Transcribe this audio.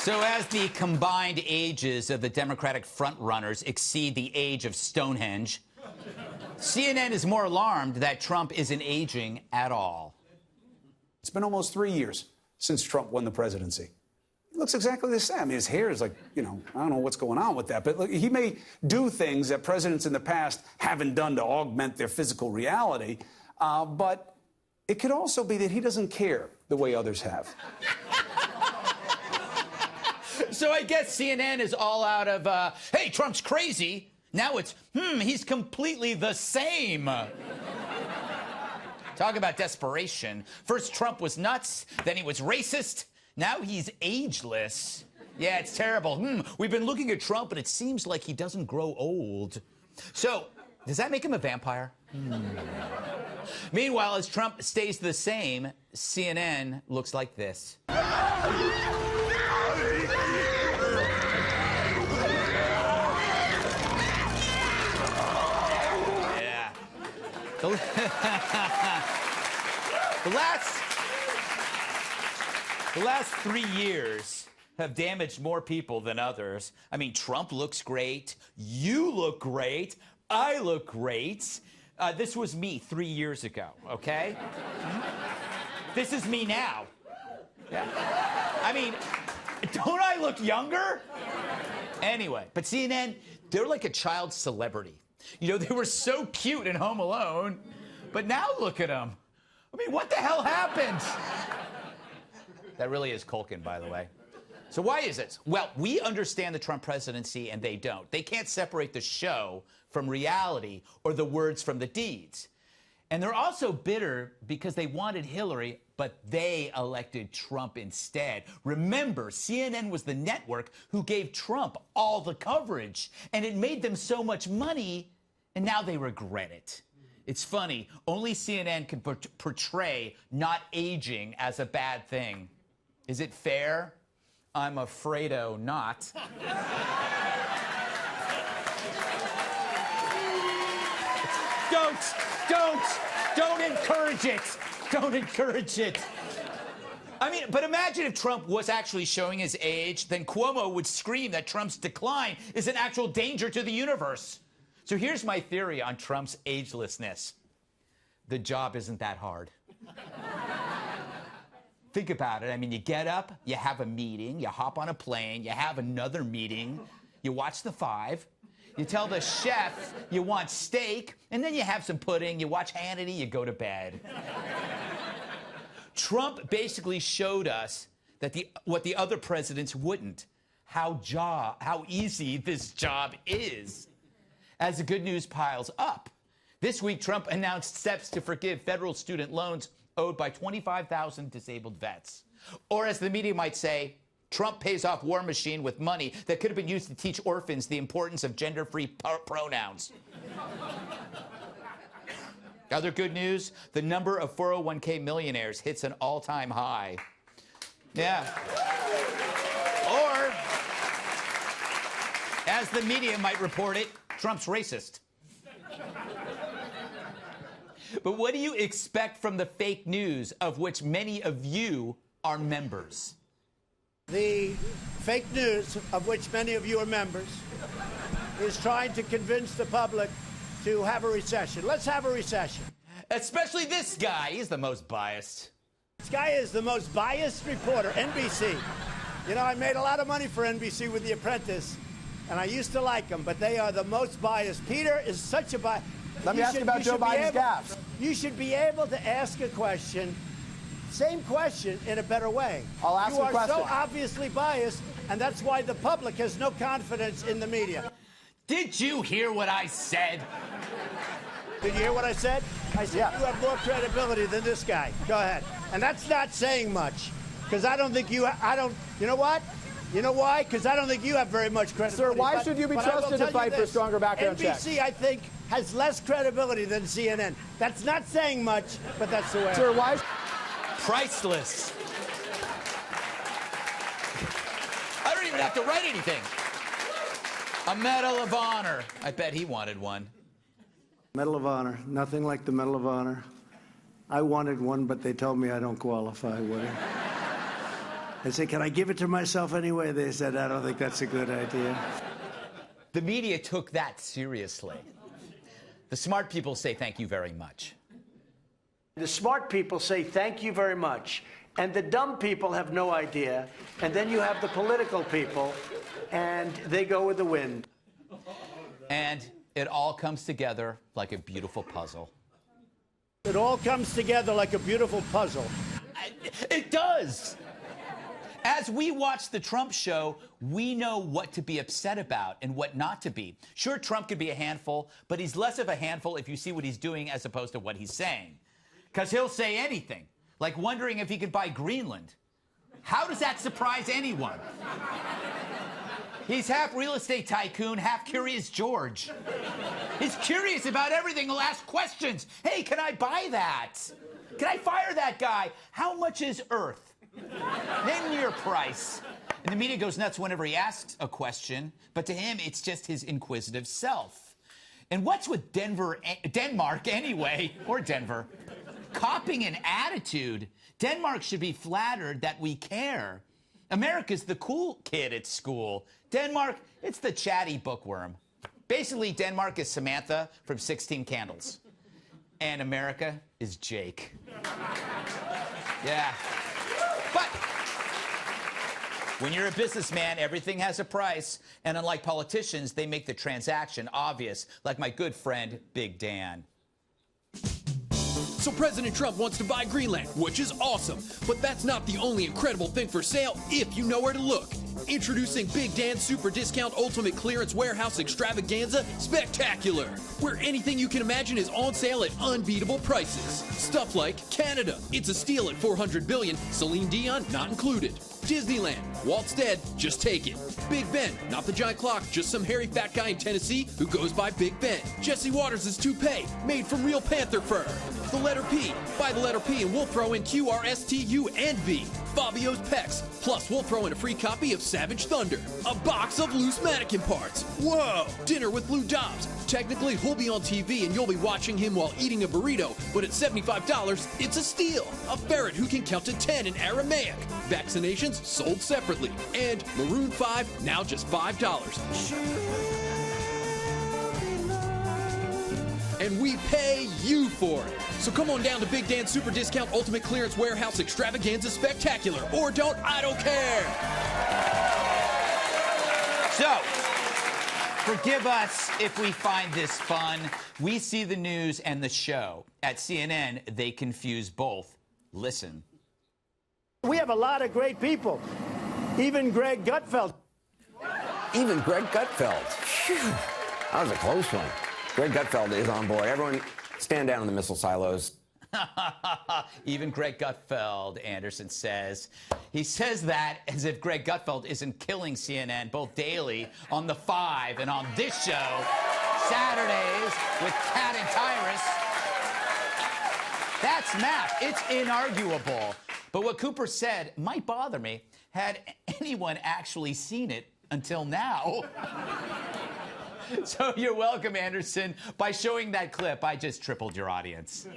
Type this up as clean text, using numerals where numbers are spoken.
So as the combined ages of the Democratic frontrunners exceed the age of Stonehenge, CNN is more alarmed that Trump isn't aging at all. It's been almost 3 years since Trump won the presidency. He looks exactly the same. I mean, his hair is like, I don't know what's going on with that. But look, he may do things that presidents in the past haven't done to augment their physical reality. But it could also be that he doesn't care the way others have. So I guess CNN is all out of, hey, Trump's crazy. Now it's, he's completely the same. Talk about desperation. First, Trump was nuts. Then he was racist. Now he's ageless. Yeah, it's terrible. We've been looking at Trump, and it seems like he doesn't grow old. So, does that make him a vampire? Meanwhile, as Trump stays the same, CNN looks like this. Yeah. The last 3 years have damaged more people than others. I mean, Trump looks great. You look great. I look great. This was me 3 years ago, okay? This is me now. Yeah. I mean, don't I look younger? Anyway, but CNN, they're like a child celebrity. You know, they were so cute in Home Alone, but now look at them. I mean, what the hell happened? That really is Culkin, by the way. So why is it? Well, we understand the Trump presidency, and they don't. They can't separate the show from reality or the words from the deeds. And they're also bitter because they wanted Hillary, but they elected Trump instead. Remember, CNN was the network who gave Trump all the coverage, and it made them so much money, and now they regret it. It's funny, only CNN can portray not aging as a bad thing. Is it fair? I'm afraid-o not. Don't encourage it. Don't encourage it. I mean, but imagine if Trump was actually showing his age, then Cuomo would scream that Trump's decline is an actual danger to the universe. So here's my theory on Trump's agelessness. The job isn't that hard. Think about it. I mean, you get up, you have a meeting, you hop on a plane, you have another meeting, you watch The Five, you tell the chef you want steak, and then you have some pudding, you watch Hannity, you go to bed. Trump basically showed us that what the other presidents wouldn't, how easy this job is. As the good news piles up, this week Trump announced steps to forgive federal student loans owed by 25,000 disabled vets. Or as the media might say, Trump pays off War Machine with money that could have been used to teach orphans the importance of gender-free pronouns. Other good news, the number of 401k millionaires hits an all-time high. Yeah. Or, as the media might report it, Trump's racist. But what do you expect from the fake news of which many of you are members? The fake news of which many of you are members is trying to convince the public to have a recession. Let's have a recession. Especially this guy. He's the most biased. This guy is the most biased reporter, NBC. You know, I made a lot of money for NBC with The Apprentice, and I used to like them, but they are the most biased. Peter is such a bias. Let me ask you about Joe Biden's gaffes. You should be able to ask a question, same question, in a better way. I'll ask a question. You are so obviously biased, and that's why the public has no confidence in the media. Did you hear what I said? Did you hear what I said? I said You have more credibility than this guy. Go ahead. And that's not saying much, because I don't think you know what? You know why? Because I don't think you have very much credibility. Sir, why should you be trusted to fight for stronger background checks? NBC, I think, has less credibility than CNN. That's not saying much, but that's the way. Sir, why? Priceless. I don't even have to write anything. A Medal of Honor. I bet he wanted one. Medal of Honor. Nothing like the Medal of Honor. I wanted one, but they told me I don't qualify, Woody. I said, can I give it to myself anyway? They said, I don't think that's a good idea. The media took that seriously. The smart people say thank you very much. The smart people say thank you very much. And the dumb people have no idea. And then you have the political people, and they go with the wind. And it all comes together like a beautiful puzzle. It all comes together like a beautiful puzzle. It does. As we watch the Trump show, we know what to be upset about and what not to be. Sure, Trump could be a handful, but he's less of a handful if you see what he's doing as opposed to what he's saying. Because he'll say anything, like wondering if he could buy Greenland. How does that surprise anyone? He's half real estate tycoon, half Curious George. He's curious about everything. He'll ask questions. Hey, can I buy that? Can I fire that guy? How much is Earth? Name your price. And the media goes nuts whenever he asks a question, but to him, it's just his inquisitive self. And what's with Denmark anyway, or Denver? Copying an attitude. Denmark should be flattered that we care. America's the cool kid at school. Denmark, it's the chatty bookworm. Basically, Denmark is Samantha from 16 Candles. And America is Jake. Yeah. But when you're a businessman, everything has a price. And unlike politicians, they make the transaction obvious, like my good friend, Big Dan. So President Trump wants to buy Greenland, which is awesome. But that's not the only incredible thing for sale if you know where to look. Introducing Big Dan's Super Discount Ultimate Clearance Warehouse Extravaganza Spectacular, where anything you can imagine is on sale at unbeatable prices. Stuff like Canada, it's a steal at $400 billion, Celine Dion not included. Disneyland, Walt's dead, just take it. Big Ben, not the giant clock, just some hairy fat guy in Tennessee who goes by Big Ben. Jesse Waters' toupee, made from real panther fur. The letter P, buy the letter P and we'll throw in Q, R, S, T, U, and V. Fabio's Pecs, plus we'll throw in a free copy of Savage Thunder. A box of loose mannequin parts. Whoa! Dinner with Lou Dobbs. Technically, he'll be on TV and you'll be watching him while eating a burrito, but at $75, it's a steal. A ferret who can count to 10 in Aramaic. Vaccinations sold separately. And Maroon 5, now just $5. And we pay you for it. So come on down to Big Dan's Super Discount Ultimate Clearance Warehouse Extravaganza Spectacular. Or don't, I don't care. So, forgive us if we find this fun. We see the news and the show. At CNN, they confuse both. Listen. We have a lot of great people. Even Greg Gutfeld. Even Greg Gutfeld. Phew. That was a close one. Greg Gutfeld is on board. Everyone stand down in the missile silos. Even Greg Gutfeld, Anderson says. He says that as if Greg Gutfeld isn't killing CNN both daily on The 5 and on this show, Saturdays with Kat and Tyrus. That's math. It's inarguable. But what Cooper said might bother me. Had anyone actually seen it until now? So you're welcome, Anderson. By showing that clip, I just tripled your audience.